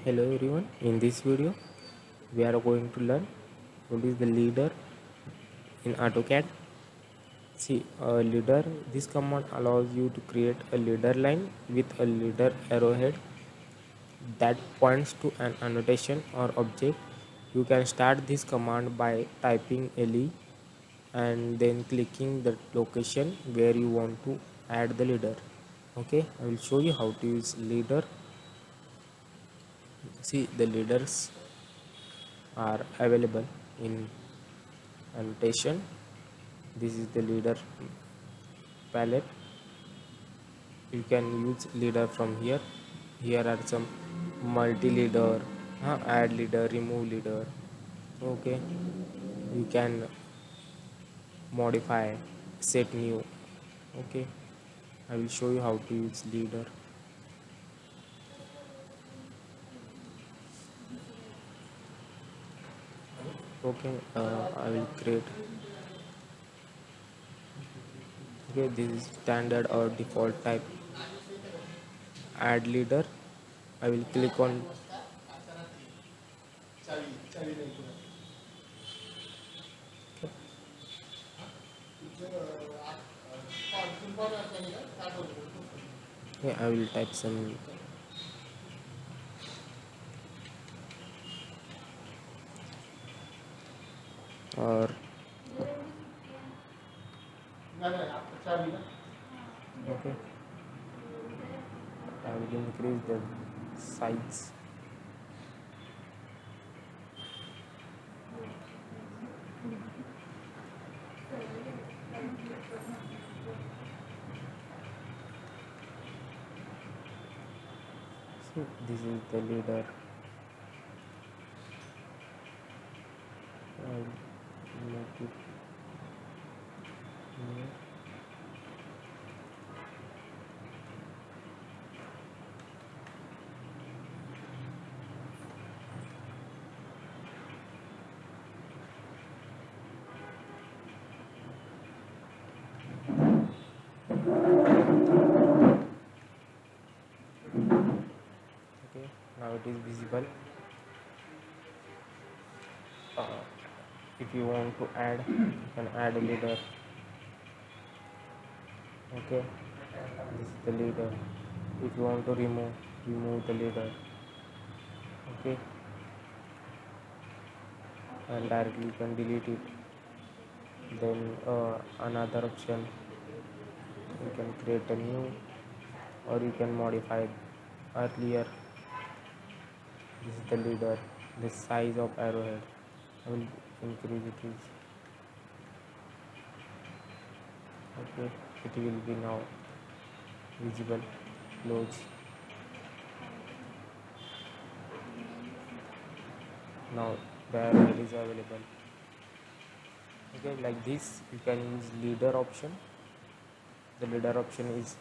Hello everyone, in this video we are going to learn what is the leader in AutoCAD. See, a leader, this command allows you to create a leader line with a leader arrowhead that points to an annotation or object. You can start this command by typing LE and then clicking the location where you want to add the leader. Okay, I will show you how to use leader. See, the leaders are available in annotation. This is the leader palette. You can use leader from here. Here are some multi leader, add leader, remove leader. Okay, you can modify, set new. Okay, I will show you how to use leader. Okay, I will create. Okay, this is standard or default type. Add leader. I will click on. Okay, I will type some. Or okay, I will increase the size. So this is the leader. I'll make it here. Okay, now it is visible. uh, if you want to add, you can add a leader. Okay, this is the leader. If you want to remove the leader. Okay, and directly you can delete it. Then another option, you can create a new, or you can modify earlier. This is the leader, the size of arrowhead. I will increase it is. Okay, it will be now visible. Close. Now the arrowhead is available. Okay, like this you can use leader option. The leader option is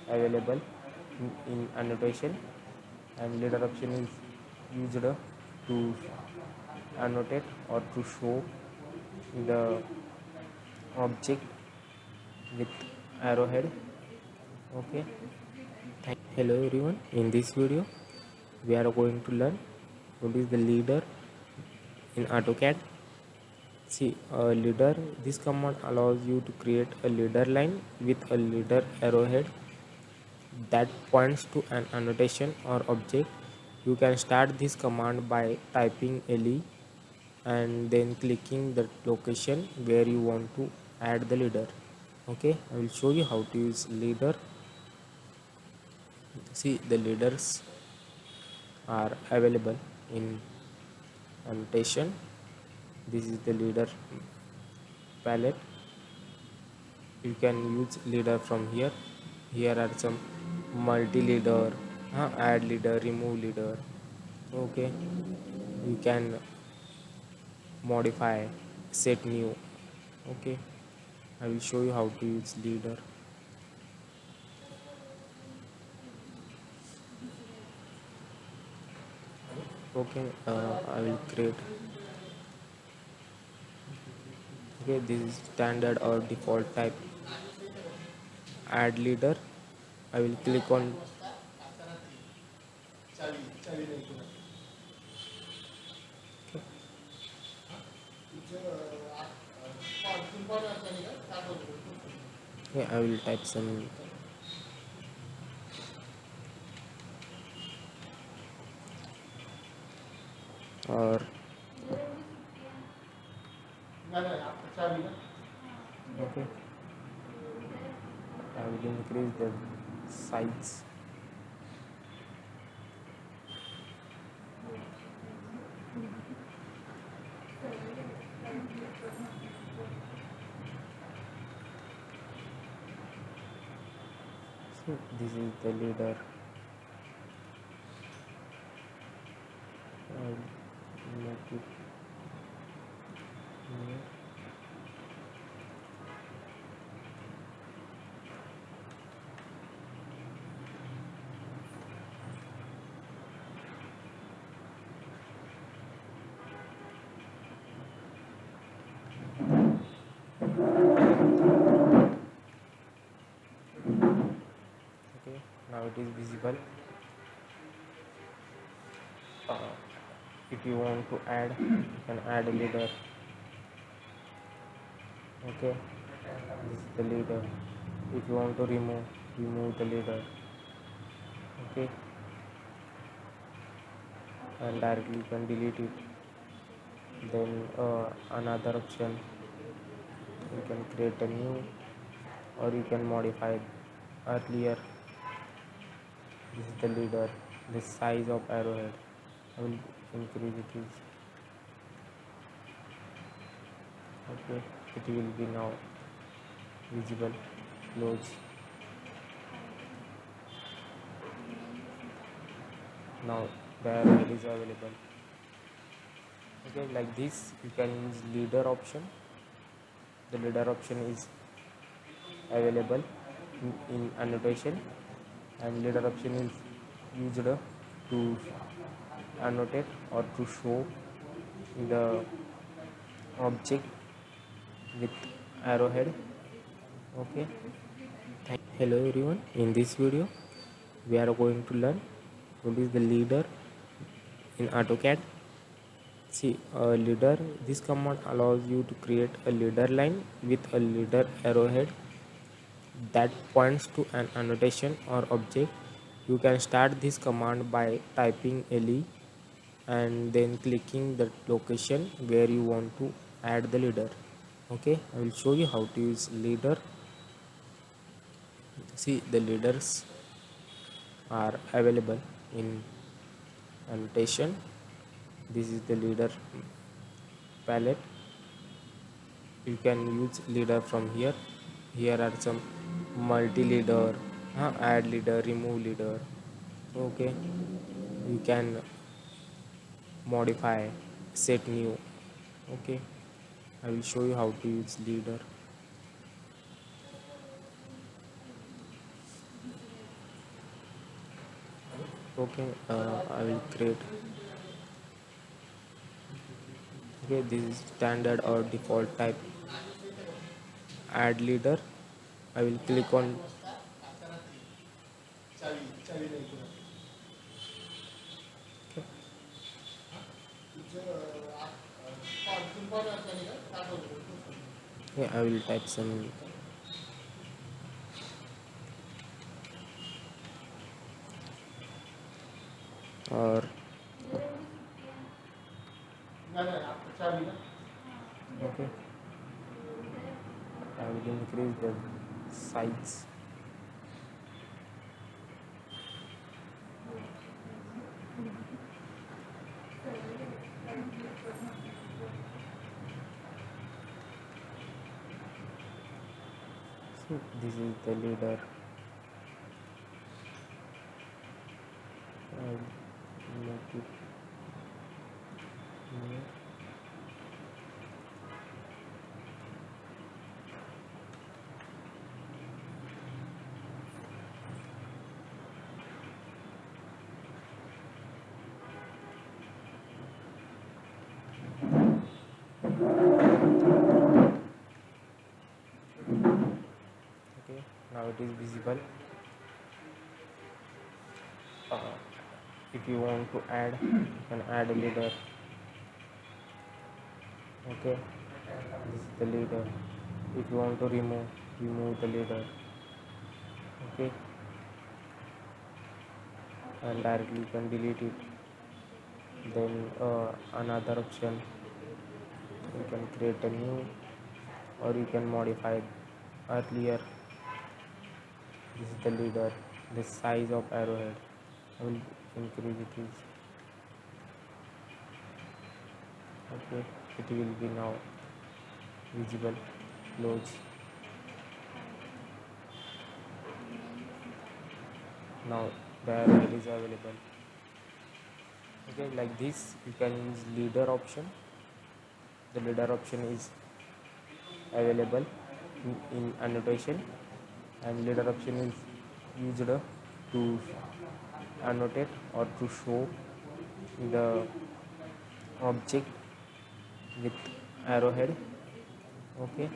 available in annotation, and leader option is used to annotate or to show the object with arrowhead. Okay, hello everyone, in this video we are going to learn what is the leader in AutoCAD. See, a leader, this command allows you to create a leader line with a leader arrowhead that points to an annotation or object. You can start this command by typing LE and then clicking the location where you want to add the leader. Okay, I will show you how to use leader. See, the leaders are available in annotation. This is the leader palette. You can use leader from here. Here are some multi leader, add leader, remove leader. Okay, you can modify, set new. Okay, I will show you how to use leader. Okay, I will create. Okay, this is standard or default type. Add leader. I will click on. Okay, I will type some or okay, I will increase the size. So this is the leader. I will make it here. Okay, now it is visible. uh, if you want to add, you can add a leader. Okay, this is the leader. If you want to remove the leader. Okay, and directly you can delete it. Then another option, you can create a new, or you can modify earlier. This is the leader. The size of arrowhead, I will increase it is okay. It will be now visible. Close. Now the arrowhead is available. Okay, like this you can use leader option. The leader option is available in annotation, and leader option is used to annotate or to show the object with arrowhead. Okay, hello everyone. In this video we are going to learn what is the leader in AutoCAD. See, a leader, this command allows you to create a leader line with a leader arrowhead that points to an annotation or object. You can start this command by typing LE and then clicking the location where you want to add the leader. Okay, I will show you how to use leader. See, the leaders are available in annotation. This is the leader palette. You can use leader from here. Here are some multi leader, add leader, remove leader. Okay, you can modify, set new. Okay, I will show you how to use leader. Okay, I will create. Okay, this is standard or default type. Add leader. I will click on. Okay. Yeah, I will type some or okay, I will increase the size. So this is the leader. I will make it here. Okay, now it is visible. If you want to add, you can add a leader. Okay, this is the leader. If you want to remove the leader. Okay, and directly you can delete it. Then another option, you can create a new, or you can modify earlier. This is the leader. The size of arrowhead, I will increase it is okay. It will be now visible. Close. Now the arrowhead is available. Okay, like this you can use leader option. The leader option is available in annotation, and leader option is used to annotate or to show the object with arrowhead. Okay,